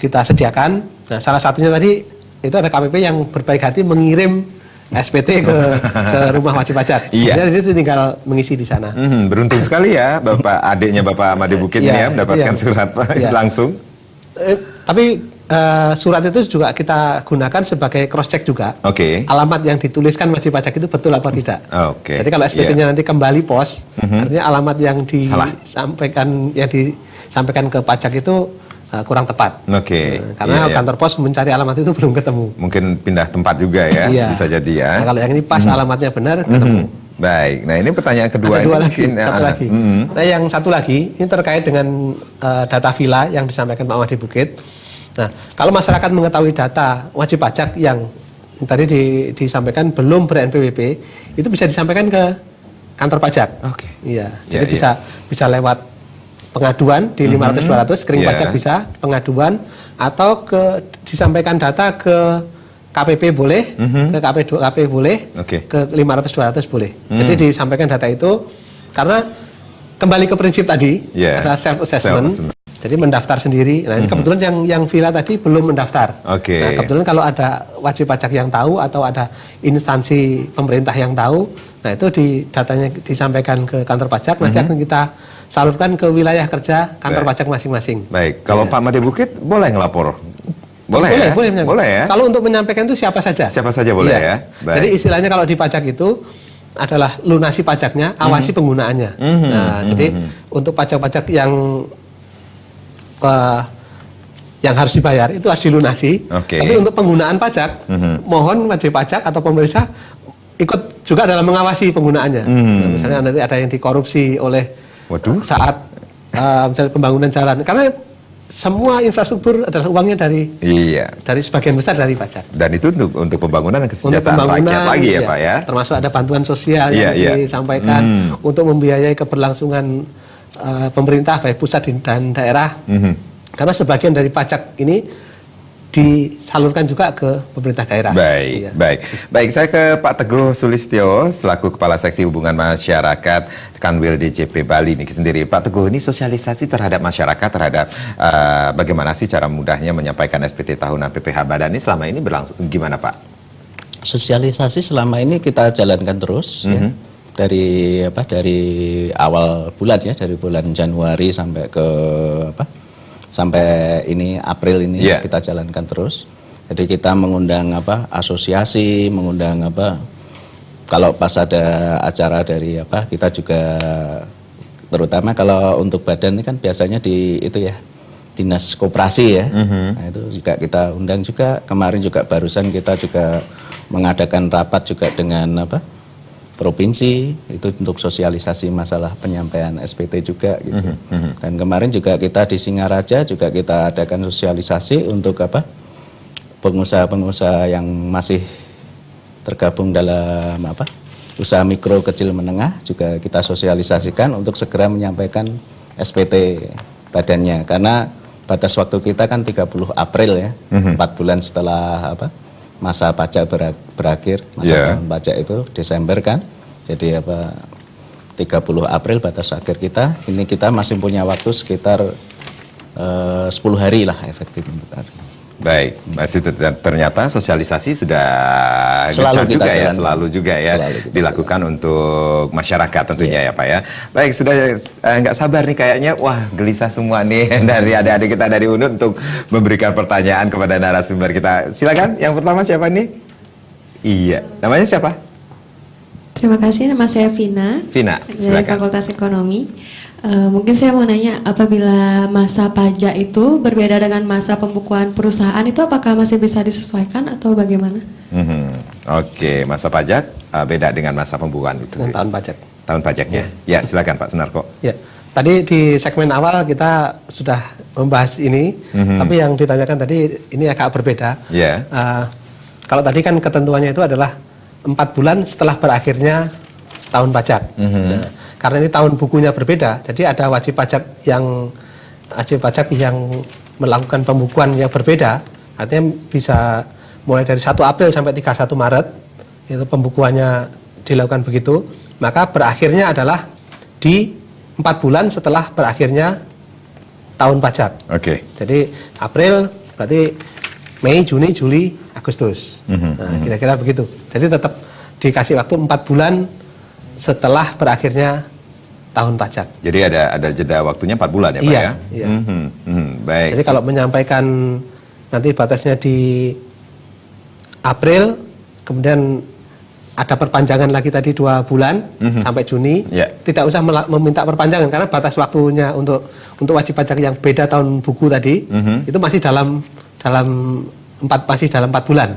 sediakan. Nah, salah satunya tadi itu ada KPP yang berbaik hati mengirim SPT ke rumah wajib pajak. Iya. Jadi tinggal mengisi di sana. Beruntung sekali ya Bapak adiknya Bapak Made Bukit ini ya mendapatkan surat langsung. Tapi surat itu juga kita gunakan sebagai cross check juga. Alamat yang dituliskan wajib pajak itu betul apa tidak. Jadi kalau SPT-nya nanti kembali pos, artinya alamat yang disampaikan ke pajak itu kurang tepat. Karena kantor pos mencari alamat itu belum ketemu. Mungkin pindah tempat juga ya, bisa jadi ya. Nah, kalau yang ini pas alamatnya benar ketemu. Baik, nah ini pertanyaan kedua. Ada satu lagi. Nah, yang satu lagi ini terkait dengan data villa yang disampaikan Pak Made Bukit. Nah, kalau masyarakat mengetahui data wajib pajak yang tadi disampaikan belum ber-NPWP, itu bisa disampaikan ke kantor pajak. Iya. Jadi bisa lewat pengaduan di 500-200, screen pajak bisa, pengaduan, atau disampaikan data ke KPP boleh, ke KP2KP boleh, ke 500-200 boleh. Jadi disampaikan data itu, karena kembali ke prinsip tadi, adalah self assessment. Jadi mendaftar sendiri. Nah, ini kebetulan yang villa tadi belum mendaftar. Oke. Nah, kebetulan kalau ada wajib pajak yang tahu atau ada instansi pemerintah yang tahu, nah itu datanya disampaikan ke kantor pajak, nanti akan kita salurkan ke wilayah kerja kantor pajak masing-masing. Baik. Kalau Pak Made Bukit boleh ngelapor? Boleh ya? Kalau untuk menyampaikan itu siapa saja? Siapa saja boleh ya? Baik. Jadi istilahnya kalau di pajak itu adalah lunasi pajaknya, awasi penggunaannya. Jadi untuk pajak-pajak yang harus dibayar itu harus dilunasi. Tapi untuk penggunaan pajak, mohon wajib pajak atau pemerintah ikut juga dalam mengawasi penggunaannya. Nah, misalnya nanti ada yang dikorupsi oleh saat misalnya pembangunan jalan, karena semua infrastruktur adalah uangnya dari sebagian besar dari pajak. Dan itu untuk pembangunan dan kesejahteraan rakyat lagi ya Pak ya. Termasuk ada bantuan sosial yang disampaikan untuk membiayai keberlangsungan pemerintah baik pusat dan daerah. Karena sebagian dari pajak ini disalurkan juga ke pemerintah daerah. Baik, saya ke Pak Teguh Sulistyo selaku Kepala Seksi Hubungan Masyarakat Kanwil DJP Bali ini sendiri. Pak Teguh, ini sosialisasi terhadap masyarakat terhadap bagaimana sih cara mudahnya menyampaikan SPT tahunan PPh Badan ini selama ini berlangsung gimana Pak? Sosialisasi selama ini kita jalankan terus ya. Dari awal bulan ya, dari bulan Januari sampai ke sampai ini April ini kita jalankan terus. Jadi kita mengundang asosiasi, mengundang kalau pas ada acara dari kita juga, terutama kalau untuk badan ini kan biasanya di itu ya, dinas koperasi ya. Nah, itu juga kita undang juga. Kemarin juga barusan kita juga mengadakan rapat juga dengan provinsi itu untuk sosialisasi masalah penyampaian SPT juga gitu. Dan kemarin juga kita di Singaraja juga kita adakan sosialisasi untuk pengusaha-pengusaha yang masih tergabung dalam usaha mikro kecil menengah juga kita sosialisasikan untuk segera menyampaikan SPT badannya, karena batas waktu kita kan 30 April ya, 4 bulan setelah masa pajak berakhir, masa pajak itu Desember kan. Jadi 30 April batas akhir kita. Ini kita masih punya waktu sekitar 10 hari lah efektif untuk hari. Baik, masih ternyata sosialisasi sudah selalu juga ya dilakukan untuk masyarakat tentunya ya Pak ya. Baik, sudah nggak sabar nih kayaknya, wah gelisah semua nih dari adik-adik kita dari UNUD untuk memberikan pertanyaan kepada narasumber kita. Silakan, yang pertama siapa nih? Iya, namanya siapa? Terima kasih, nama saya Vina. Dari Fakultas Ekonomi. Mungkin saya mau nanya, apabila masa pajak itu berbeda dengan masa pembukuan perusahaan, itu apakah masih bisa disesuaikan atau bagaimana? Oke, masa pajak beda dengan masa pembukuan itu. Dengan tahun pajak. Tahun pajaknya. Ya, silakan Pak Sunarko. Ya, tadi di segmen awal kita sudah membahas ini, tapi yang ditanyakan tadi ini agak berbeda. Kalau tadi kan ketentuannya itu adalah 4 bulan setelah berakhirnya tahun pajak. Nah, karena ini tahun bukunya berbeda, jadi ada wajib pajak yang melakukan pembukuan yang berbeda, artinya bisa mulai dari 1 April sampai 31 Maret itu pembukuannya dilakukan begitu, maka berakhirnya adalah di 4 bulan setelah berakhirnya tahun pajak. Jadi April berarti Mei, Juni, Juli, Agustus. Nah, kira-kira begitu. Jadi tetap dikasih waktu 4 bulan setelah berakhirnya tahun pajak. Jadi ada jeda waktunya 4 bulan ya Pak ya? Iya. Baik. Jadi kalau menyampaikan nanti batasnya di April, kemudian ada perpanjangan lagi tadi 2 bulan sampai Juni, tidak usah meminta perpanjangan karena batas waktunya untuk wajib pajak yang beda tahun buku tadi itu masih dalam 4 bulan.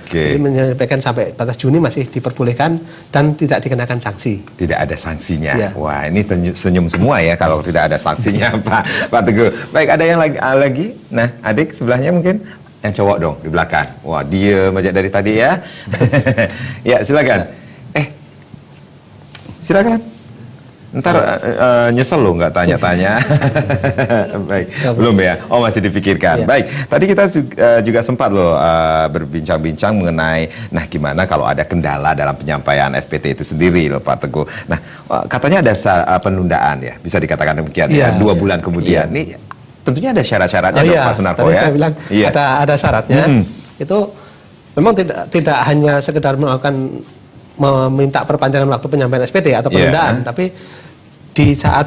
Jadi menyampaikan sampai batas Juni masih diperbolehkan dan tidak dikenakan sanksi. Tidak ada sanksinya. Wah, ini senyum semua ya kalau tidak ada sanksinya Pak Teguh. Baik, ada yang lagi? Nah, adik sebelahnya mungkin yang cowok dong di belakang. Wah, dia aja dari tadi ya. Ya, silakan. Silakan. Ntar nyesel lo nggak tanya-tanya. Baik, belum ya? Oh, masih dipikirkan. Baik, tadi kita juga sempat loh berbincang-bincang mengenai, nah gimana kalau ada kendala dalam penyampaian SPT itu sendiri loh Pak Teguh. Nah, katanya ada penundaan ya, bisa dikatakan demikian ya, 2 bulan kemudian. Nih, tentunya ada syarat-syaratnya dong Pak Sunarko ya. Saya bilang ada syaratnya. Itu memang tidak hanya sekedar meminta perpanjangan waktu penyampaian SPT atau penundaan, tapi di saat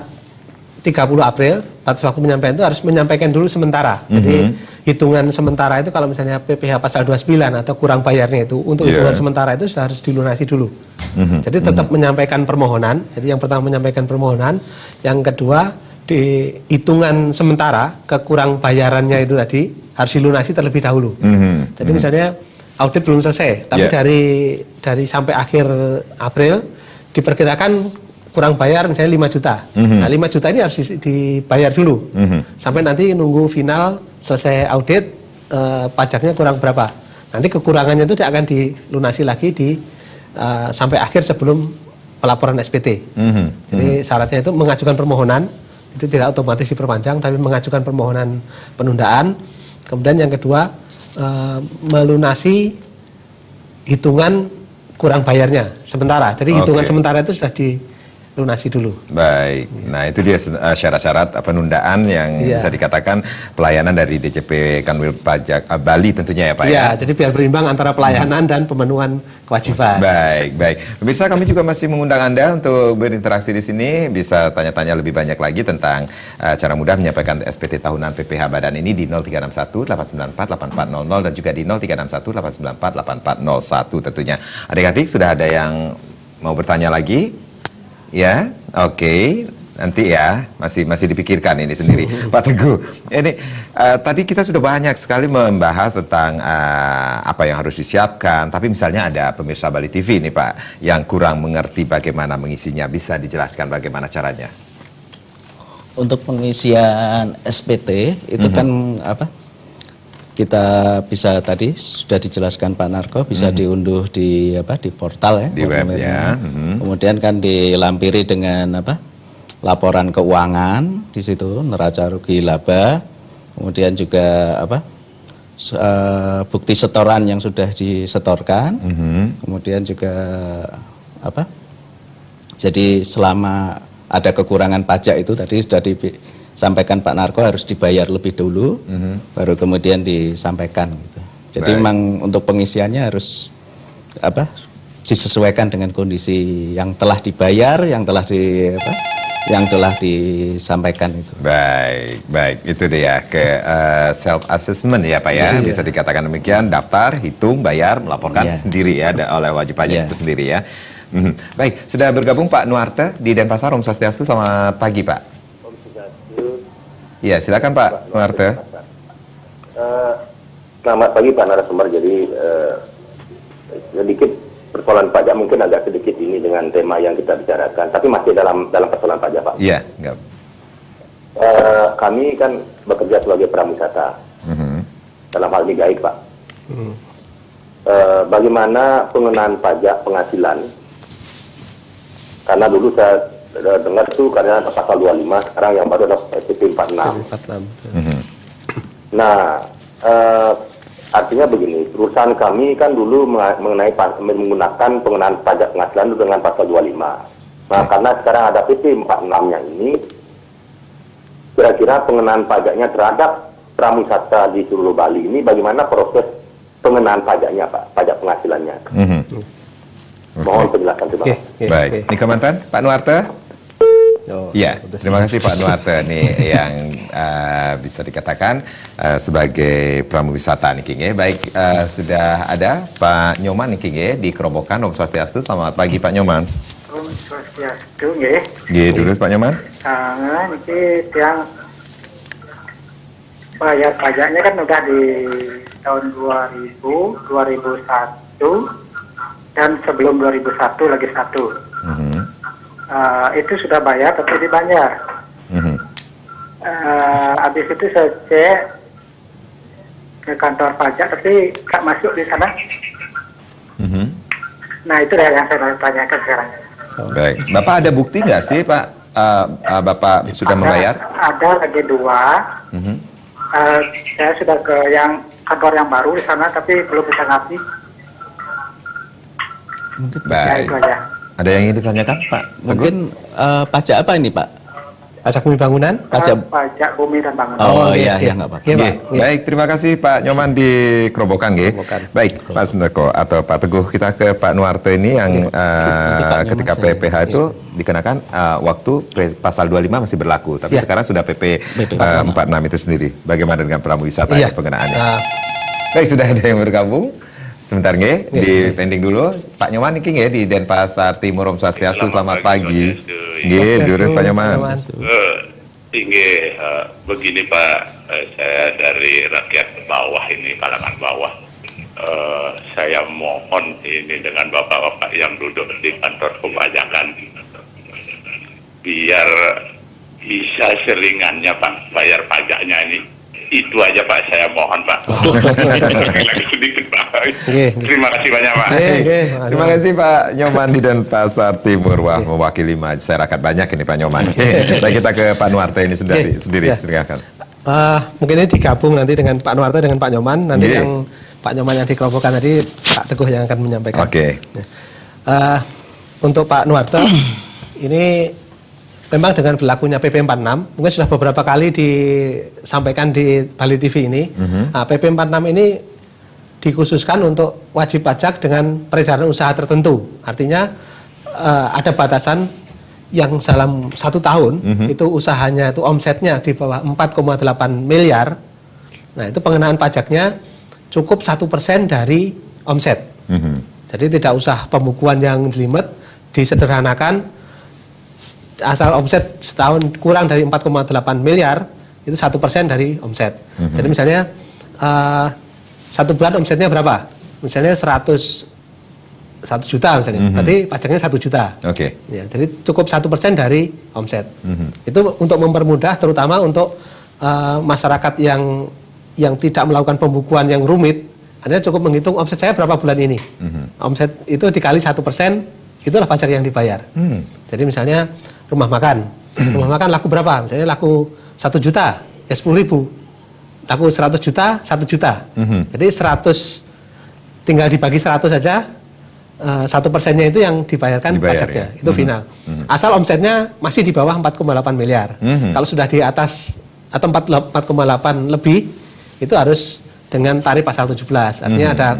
30 April batas waktu penyampaian itu harus menyampaikan dulu sementara. Jadi hitungan sementara itu kalau misalnya PPh pasal 29 atau kurang bayarnya itu untuk hitungan sementara itu sudah harus dilunasi dulu. Jadi tetap menyampaikan permohonan. Jadi yang pertama menyampaikan permohonan, yang kedua di hitungan sementara kekurang bayarannya itu tadi harus dilunasi terlebih dahulu. Jadi misalnya audit belum selesai, tapi dari sampai akhir April diperkirakan kurang bayar misalnya 5 juta. Nah 5 juta ini harus dibayar dulu. Sampai nanti nunggu final selesai audit pajaknya kurang berapa. Nanti kekurangannya itu akan dilunasi lagi sampai akhir sebelum pelaporan SPT. Jadi syaratnya itu mengajukan permohonan, jadi tidak otomatis diperpanjang, tapi mengajukan permohonan penundaan. Kemudian yang kedua melunasi hitungan kurang bayarnya sementara. Jadi hitungan sementara itu sudah dilunasi dulu. Baik, nah itu dia syarat-syarat penundaan yang bisa dikatakan pelayanan dari DJP Kanwil Pajak Bali tentunya ya Pak ya. Jadi biar berimbang antara pelayanan dan pemenuhan kewajiban. Baik. Pemirsa, kami juga masih mengundang Anda untuk berinteraksi di sini, bisa tanya-tanya lebih banyak lagi tentang cara mudah menyampaikan SPT tahunan PPh Badan ini di 0361 894 8400 dan juga di 0361 894 8401 tentunya. Adik-adik sudah ada yang mau bertanya lagi? Ya, oke. Nanti ya, masih dipikirkan ini sendiri. Pak Teguh, ini tadi kita sudah banyak sekali membahas tentang apa yang harus disiapkan. Tapi misalnya ada pemirsa Bali TV nih Pak, yang kurang mengerti bagaimana mengisinya. Bisa dijelaskan bagaimana caranya? Untuk pengisian SPT itu kan kita bisa tadi sudah dijelaskan Pak Narko, bisa diunduh di portal ya, di web ya. Kemudian kan dilampiri dengan laporan keuangan di situ, neraca rugi laba, kemudian juga bukti setoran yang sudah disetorkan, kemudian juga jadi selama ada kekurangan pajak itu tadi sudah sampaikan Pak Narko harus dibayar lebih dulu, baru kemudian disampaikan gitu. Jadi memang untuk pengisiannya harus disesuaikan dengan kondisi yang telah dibayar, yang telah disampaikan itu. Baik, itu dia self assessment ya Pak ya, bisa dikatakan demikian, daftar, hitung, bayar, melaporkan sendiri ya oleh wajib pajak itu sendiri ya. Baik, sudah bergabung Pak Nuarte di Denpasar. Om Swastiastu, selamat pagi Pak. Ya, silakan Pak Nuarte. Selamat pagi Pak narasumber. Jadi sedikit persoalan pajak mungkin agak sedikit ini dengan tema yang kita bicarakan, tapi masih dalam persoalan pajak Pak. Iya. Kami kan bekerja sebagai prawisata. Dalam hal ini gaib Pak. Bagaimana pengenaan pajak penghasilan? Karena dulu saya dengar itu karena pasal 25, sekarang yang baru ada SPT 46. Nah, artinya begini, perusahaan kami kan dulu menggunakan pengenaan pajak penghasilan itu dengan pasal 25. Nah, karena sekarang ada PP 46-nya ini, kira-kira pengenaan pajaknya terhadap prawisata di seluruh Bali ini bagaimana proses pengenaan pajaknya Pak, pajak penghasilannya? Mohon penjelasan terima kasih. Baik, ini komentar Pak Nuarte. Ya, terima kasih Pak Nuarte nih yang bisa dikatakan sebagai prawisata nih King ya. Baik, sudah ada Pak Nyoman nih King ya di Kerobokan. Om Swastiastu, selamat pagi Pak Nyoman. Om Swastiastu nggih. Nggih, terus Pak Nyoman. Niki yang bayar pajaknya kan udah di tahun 2000, 2001 dan sebelum 2001 lagi satu. Itu sudah bayar tapi dibayar. Habis itu saya cek ke kantor pajak tapi nggak masuk di sana. Nah itu yang saya tanyakan sekarang. Baik, Bapak ada bukti nggak sih Pak? Bapak sudah membayar? Ada lagi 2. Saya sudah ke yang kantor yang baru di sana, tapi belum bisa ngasih. Baik. Itu aja. Ada yang ingin ditanyakan Pak? Mungkin pajak apa ini Pak? Pajak bumi bangunan? Pajak bumi dan bangunan. Oh iya, ya nggak apa-apa. Baik, terima kasih Pak Nyoman di Kerobokan. Baik, Pak Sendeko atau Pak Teguh, kita ke Pak Nuarte ini yang ketika PPH itu dikenakan waktu pasal 25 masih berlaku, tapi sekarang sudah PP 46 itu sendiri. Bagaimana dengan pramu wisata pengenaannya? Baik, sudah ada yang bergabung. Sebentar nggih, di pending dulu. Pak Nyoman iki nggih di Denpasar Timur, Om Swastiastu, selamat pagi. Nggih, durus Pak Nyoman. Begini Pak, saya dari rakyat bawah ini, kalangan bawah. Saya mohon ini dengan bapak-bapak yang duduk di kantor kepajakan, biar bisa selingannya Pak, bayar pajaknya ini. Itu aja Pak, saya mohon Pak. Sedikit Pak. Terima kasih banyak Pak. Terima kasih Pak Nyoman di Denpasar Timur. Wah, mewakili masyarakat banyak ini Pak Nyoman. Baik, kita ke Pak Nuarte ini sendiri. Silakan. Mungkin ini digabung nanti dengan Pak Nuarte dengan Pak Nyoman. Nanti yang Pak Nyoman yang dikelompokkan tadi Pak Teguh yang akan menyampaikan. Untuk Pak Nuarte ini memang dengan berlakunya PP 46, mungkin sudah beberapa kali disampaikan di Bali TV ini. PP 46 ini dikhususkan untuk wajib pajak dengan peredaran usaha tertentu. Artinya ada batasan yang dalam 1 tahun itu usahanya itu omsetnya di bawah 4,8 miliar. Nah, itu pengenaan pajaknya cukup 1% dari omset. Jadi tidak usah pembukuan yang jelimet, disederhanakan. Asal omset setahun kurang dari 4,8 miliar itu 1% dari omset. Jadi misalnya 1 bulan omsetnya berapa? Misalnya 100 juta misalnya, berarti pajaknya 1 juta. Ya, jadi cukup 1% dari omset. Itu untuk mempermudah, terutama untuk masyarakat yang tidak melakukan pembukuan yang rumit. Anda cukup menghitung omset saya berapa bulan ini. Omset itu dikali 1%, itulah pajak yang dibayar. Jadi misalnya rumah makan laku berapa? Misalnya laku 1 juta, ya 10.000. Laku 100 juta, 1 juta. Jadi 100 tinggal dibagi 100 saja, 1%-nya itu yang dibayarkan pajaknya. Itu final. Asal omsetnya masih di bawah 4,8 miliar. Kalau sudah di atas atau 4,8 lebih, itu harus dengan tarif pasal 17. Artinya ada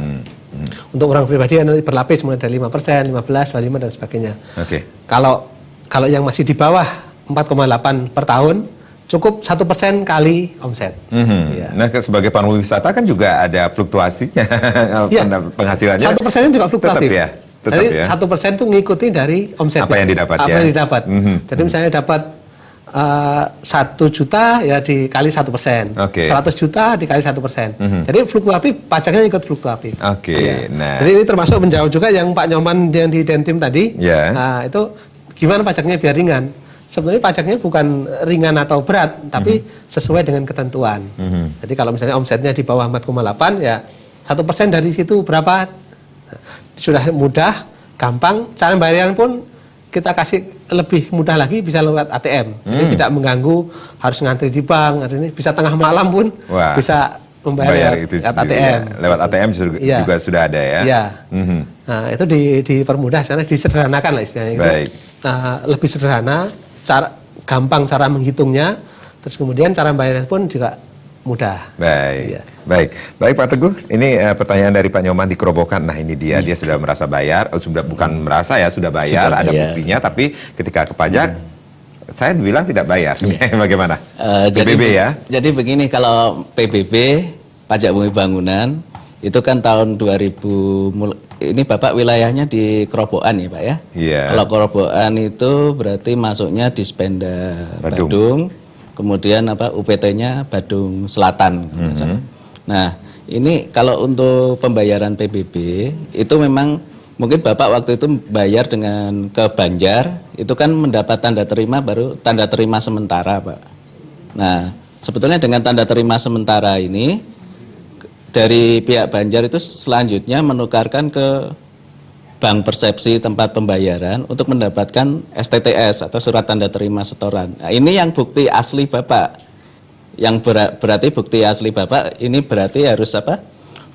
untuk orang pribadi nanti berlapis mulai dari 5%, 15, 25 dan sebagainya. Kalau yang masih di bawah 4,8 per tahun, cukup 1% kali omset. Nah, sebagai pariwisata kan juga ada fluktuasinya, penghasilannya. 1% juga fluktuatif. Jadi 1% itu ngikuti dari omset. Apa yang didapat? Yang didapat. Jadi misalnya dapat 1 juta ya dikali 1%, 100 juta dikali 1%. Jadi fluktuatif, pajaknya ikut fluktuatif. Nah. Jadi ini termasuk menjawab juga yang Pak Nyoman yang di Dentim tadi. Nah, itu gimana pajaknya biar ringan? Sebenarnya pajaknya bukan ringan atau berat, tapi sesuai dengan ketentuan. Jadi kalau misalnya omsetnya di bawah 4,8 ya 1% dari situ berapa? Sudah mudah, gampang. Cara bayarnya pun kita kasih lebih mudah lagi, bisa lewat ATM. Jadi tidak mengganggu, harus ngantri di bank, bisa tengah malam pun bisa membayar lewat ATM. Lewat ATM juga sudah ada ya. Nah, itu dipermudah, sana disederhanakan lah istilahnya. Lebih sederhana, gampang cara menghitungnya, terus kemudian cara bayarnya pun juga mudah. Baik Pak Teguh, ini pertanyaan dari Pak Nyoman di Kerobokan. Nah, ini dia dia sudah merasa bayar, bukan merasa ya, sudah bayar, ada buktinya, tapi ketika ke pajak saya bilang tidak bayar. Bagaimana? PBB ya. Jadi begini, kalau PBB pajak bumi bangunan itu kan tahun 2000, ini Bapak wilayahnya di Kerobokan ya Pak ya? Kalau Kerobokan itu berarti masuknya di Spenda Badung, kemudian UPT-nya Badung Selatan. Nah, ini kalau untuk pembayaran PBB itu memang mungkin Bapak waktu itu bayar dengan ke Banjar, itu kan mendapat tanda terima baru tanda terima sementara Pak. Nah, sebetulnya dengan tanda terima sementara ini dari pihak Banjar itu selanjutnya menukarkan ke bank persepsi tempat pembayaran untuk mendapatkan STTS atau surat tanda terima setoran. Nah, ini yang bukti asli Bapak. Yang berarti bukti asli Bapak ini berarti harus apa?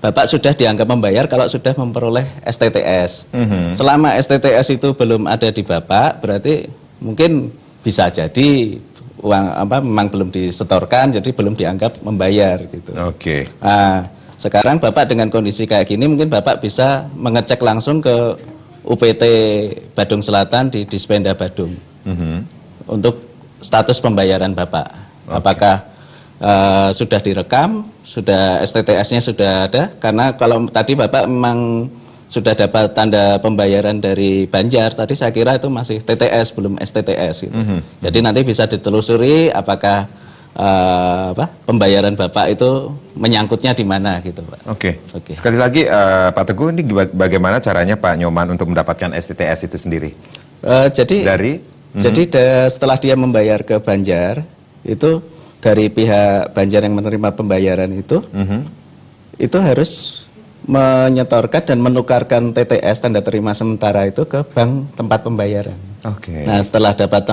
Bapak sudah dianggap membayar kalau sudah memperoleh STTS. Selama STTS itu belum ada di Bapak, berarti mungkin bisa jadi uang memang belum disetorkan, jadi belum dianggap membayar gitu. Oke. Nah, sekarang Bapak dengan kondisi kayak gini, mungkin Bapak bisa mengecek langsung ke UPT Badung Selatan di Dispenda Badung untuk status pembayaran Bapak. Apakah sudah direkam, sudah STTS-nya sudah ada? Karena kalau tadi Bapak memang sudah dapat tanda pembayaran dari Banjar, tadi saya kira itu masih TTS belum STTS gitu. Jadi nanti bisa ditelusuri apakah pembayaran Bapak itu menyangkutnya di mana gitu, Pak. Oke. Sekali lagi Pak Teguh, ini bagaimana caranya Pak Nyoman untuk mendapatkan STTS itu sendiri? Jadi setelah dia membayar ke Banjar, itu dari pihak Banjar yang menerima pembayaran itu harus menyetorkan dan menukarkan TTS tanda terima sementara itu ke bank tempat pembayaran. Oke. Nah, setelah dapat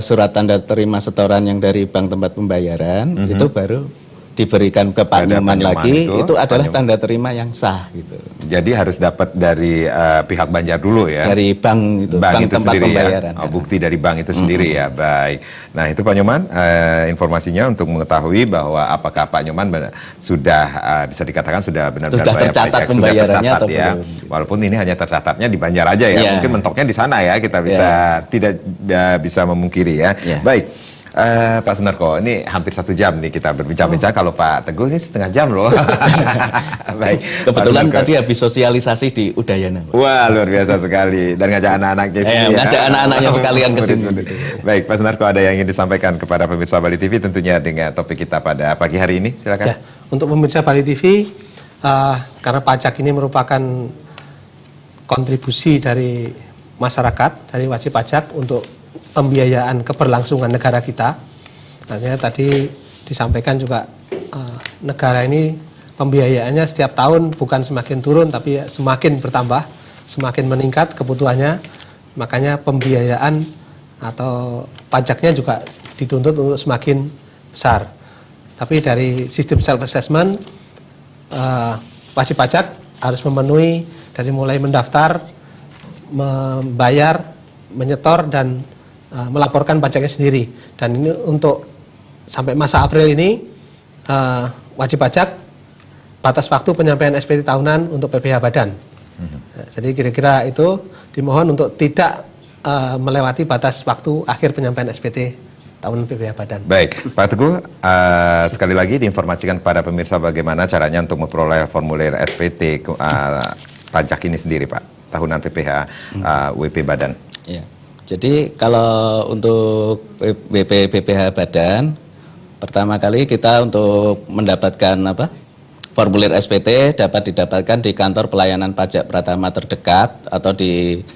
surat tanda terima setoran yang dari bank tempat pembayaran, itu baru diberikan ke Pak Nyoman lagi, itu adalah tanda terima yang sah gitu. Jadi harus dapat dari pihak Banjar dulu ya? Dari bank itu, bank itu tempat sendiri pembayaran. Ya? Bukti dari bank itu sendiri ya, baik. Nah itu Pak Nyoman, informasinya untuk mengetahui bahwa apakah Pak Nyoman sudah bisa dikatakan sudah benar-benar bayar tercatat pajak, pembayarannya atau ya. belum. Walaupun ini hanya tercatatnya di Banjar aja ya, mungkin mentoknya di sana ya, kita bisa tidak bisa memungkiri ya. Baik. Pak Sunarko, ini hampir 1 jam nih kita berbincang-bincang. Kalau Pak Teguh ini setengah jam loh. Baik. Kebetulan tadi habis sosialisasi di Udayana. Wah, luar biasa sekali. Dan ngajak anak-anaknya sini. Ngajak anak-anaknya sekalian ke sini. Baik, Pak Sunarko, ada yang ingin disampaikan kepada pemirsa Bali TV tentunya dengan topik kita pada pagi hari ini? Silakan. Ya, untuk pemirsa Bali TV, karena pajak ini merupakan kontribusi dari masyarakat, dari wajib pajak untuk pembiayaan keberlangsungan negara kita. Artinya tadi disampaikan juga negara ini pembiayaannya setiap tahun bukan semakin turun tapi semakin bertambah, semakin meningkat kebutuhannya. Makanya pembiayaan atau pajaknya juga dituntut untuk semakin besar. Tapi dari sistem self assessment, wajib pajak harus memenuhi dari mulai mendaftar, membayar, menyetor dan melaporkan pajaknya sendiri. Dan ini untuk sampai masa April ini wajib pajak batas waktu penyampaian SPT tahunan untuk PPh Badan. Jadi kira-kira itu dimohon untuk tidak melewati batas waktu akhir penyampaian SPT tahunan PPh Badan. Baik, Pak Teguh, sekali lagi diinformasikan kepada pemirsa bagaimana caranya untuk memperoleh formulir SPT pajak ini sendiri, Pak, tahunan PPh WP Badan. Ya. Jadi kalau untuk BPH Badan, pertama kali kita untuk mendapatkan formulir SPT dapat didapatkan di kantor pelayanan pajak Pratama terdekat atau di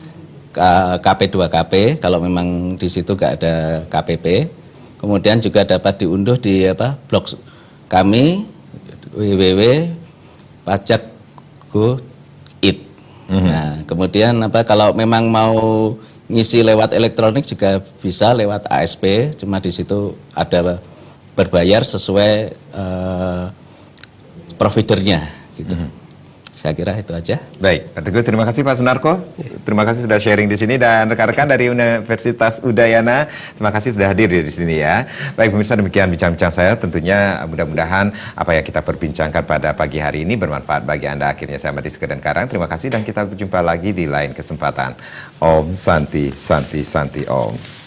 KP2KP kalau memang di situ nggak ada KPP. Kemudian juga dapat diunduh di blog kami www.pajak.go.id. Nah, kemudian kalau memang mau ngisi lewat elektronik juga bisa lewat ASP, cuma di situ ada berbayar sesuai providernya gitu. Saya kira itu aja. Baik, Pak Teguh, terima kasih Pak Sunarko. Terima kasih sudah sharing di sini dan rekan-rekan dari Universitas Udayana, terima kasih sudah hadir di sini ya. Baik pemirsa, demikian bincang-bincang saya. Tentunya mudah-mudahan apa yang kita perbincangkan pada pagi hari ini bermanfaat bagi Anda. Akhirnya saya Madi Sekedar Karang. Terima kasih dan kita berjumpa lagi di lain kesempatan. Om Santi Santi Santi Om.